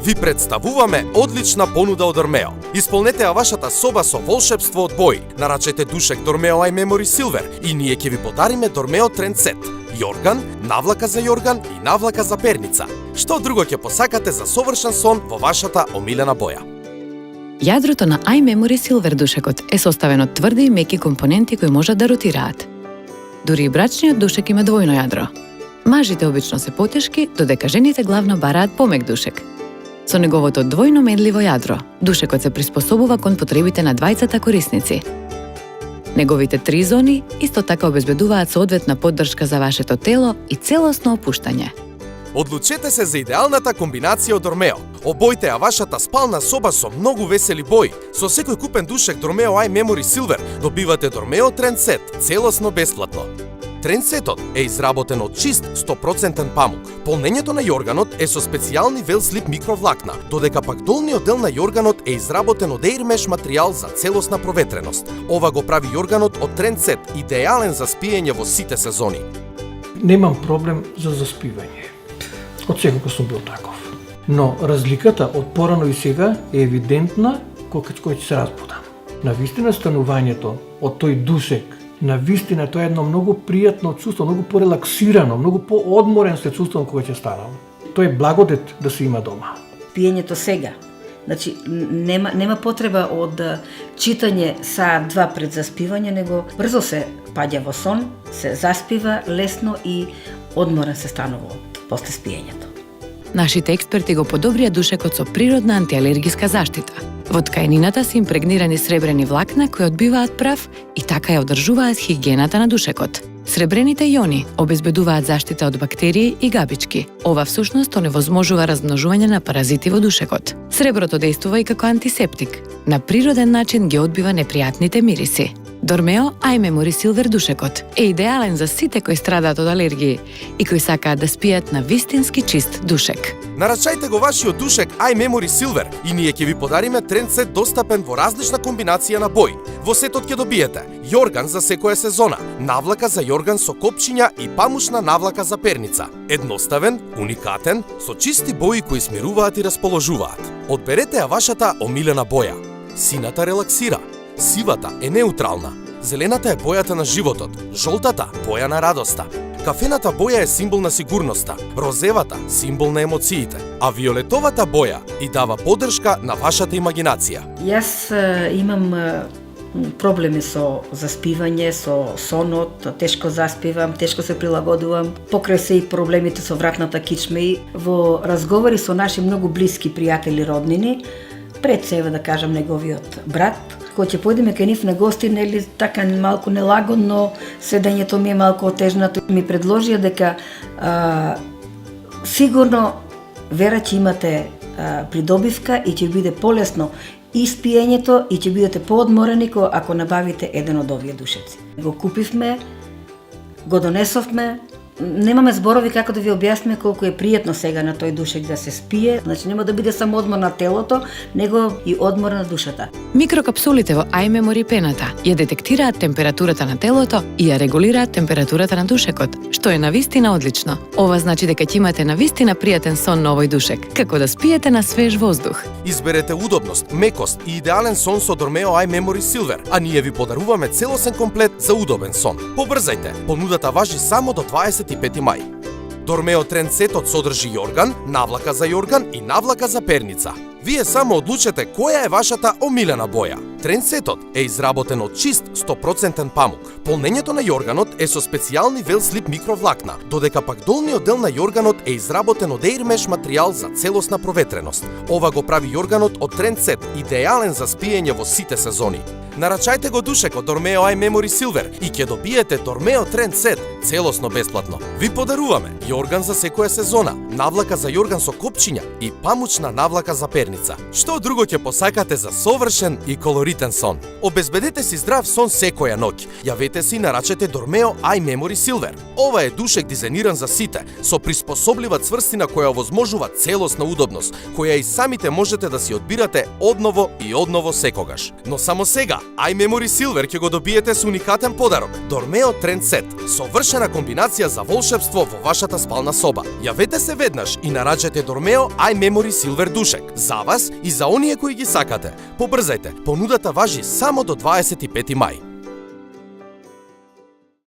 Ви представуваме одлична понуда од Дормео. Исполнете ја вашата соба со волшебство од бои. Нарачете душек Дормео Eye Memory Silver и ние ќе ви подариме Дормео Тренд Сет, јорган, навлака за јорган и навлака за перница. Што друго ќе посакате за совршен сон во вашата омилена боја? Јадрото на Eye Memory Silver душекот е составен од тврди и меки компоненти кои можат да ротираат. Дури и брачниот душек има двојно јадро. Мажите обично се потешки, додека жените главно бараат помек душек. Со неговото двојно медливо јадро, душекот се приспособува кон потребите на двајцата корисници. Неговите 3 зони исто така обезбедуваат соодветна поддршка за вашето тело и целосно опуштање. Одлучете се за идеалната комбинација од Дормео. Обојте ја вашата спална соба со многу весели бои. Со секој купен душек Дормео Eye Memory Silver добивате Дормео Тренд Сет целосно бесплатно. Тренд Сетот е изработен од чист 100% памук. Полнењето на јорганот е со специјални велслип микровлакна, додека пак долниот дел на јорганот е изработен од Airmesh материјал за целосна проветреност. Ова го прави јорганот од Тренд Сет идеален за спиење во сите сезони. Немам проблем за заспивање. Од секако сум бил таков. Но разликата од порано и сега е евидентна кога ќе се разбудам. Навистина станувањето од тој душек, навистина тоа е едно многу пријатно чувство, многу порелаксирано, многу поодморен се чувствувам кога ќе станам. Тоа е благодет да се има дома. Пиењето сега. Значи, нема потреба од читање саат-два пред заспивање, него брзо се паѓа во сон, се заспива лесно и одморен се станува после спиењето. Нашите експерти го подобрија душекот со природна антиалергиска заштита. Во ткаенината се импрегнирани сребрени влакна кои одбиваат прав и така ја одржуваат хигиената на душекот. Сребрените јони обезбедуваат заштита од бактерии и габички. Ова всушност оневозможува размножување на паразити во душекот. Среброто дејствува и како антисептик. На природен начин ги одбива непријатните мириси. Дормео Eye Memory Silver душекот е идеален за сите кои страдаат од алергии и кои сакаат да спијат на вистински чист душек. Нарачајте го вашиот душек Eye Memory Silver и ние ќе ви подариме Тренд Сет достапен во различна комбинација на бои. Во сетот ќе добиете јорган за секоја сезона, навлака за јорган со копчиња и памушна навлака за перница. Едноставен, уникатен, со чисти бои кои смируваат и расположуваат. Одберете ја вашата омилена боја. Сината релаксира, сивата е неутрална, зелената е бојата на животот, жолтата боја на радоста, кафената боја е символ на сигурноста, розевата символ на емоциите, а виолетовата боја и дава поддршка на вашата имагинација. Јас имам проблеми со заспивање, со сонот, тешко заспивам, тешко се прилагодувам. Покрај се и проблемите со вратната кичма и во разговори со наши многу блиски пријатели, роднини, пред себе да кажам неговиот брат, кој ќе појдеме кај нив на гости, нели така малку нелагодно, седењето ми е малку отежнато, ми предложија дека сигурно вера ќе имате придобивка и ќе биде полесно и спиењето и ќе бидете поодморени ако набавите еден од овие душеци. Го купивме, го донесовме, немаме зборови како да ви објасниме колку е пријатно сега на тој душек да се спие. Значи нема да биде само одмор на телото, него и одмор на душата. Микрокапсулите во Eye Memory пената ја детектираат температурата на телото и ја регулираат температурата на душекот, што е навистина одлично. Ова значи дека ќе имате навистина пријатен сон на овој душек, како да спиете на свеж воздух. Изберете удобност, мекост и идеален сон со Дормео Eye Memory Silver, а ние ви подаруваме целосен комплет за удобен сон. Побрзајте, понудата важи само до 25 мај. Дормео Тренд Сетот содржи јорган, навлака за јорган и навлака за перница. Вие само одлучете која е вашата омилена боја. Тренд Сетот е изработен од чист 100% памук. Полнењето на јорганот е со специјални велслип микровлакна, додека пак долниот дел на јорганот е изработен од Airmesh материјал за целосна проветреност. Ова го прави јорганот од Тренд Сет идеален за спиење во сите сезони. Нарачајте го душекот Дормео Eye Memory Silver и ќе добиете Дормео Тренд Сет целосно бесплатно. Ви подаруваме јорган за секоја сезона, навлака за јорган со копчиња и памучна навлака за перница. Што друго ќе посакате за совршен и колоритен сон? Обезбедете си здрав сон секоја ноќ. Јавете се и нарачете Дормео Eye Memory Silver. Ова е душек дизајниран за сите, со приспособлива цврстина која овозможува целосна удобност, која и самите можете да си одбирате одново и одново секогаш. Но само сега, iMemory Silver ќе го добиете со уникатен подарок Dormeo Trend Set, совршена комбинација за волшебство во вашата спална соба. Јавете се веднаш и нараđете Dormeo iMemory Silver душек за вас и за оние кои ги сакате. Побрзајте, понудата важи само до 25 мај.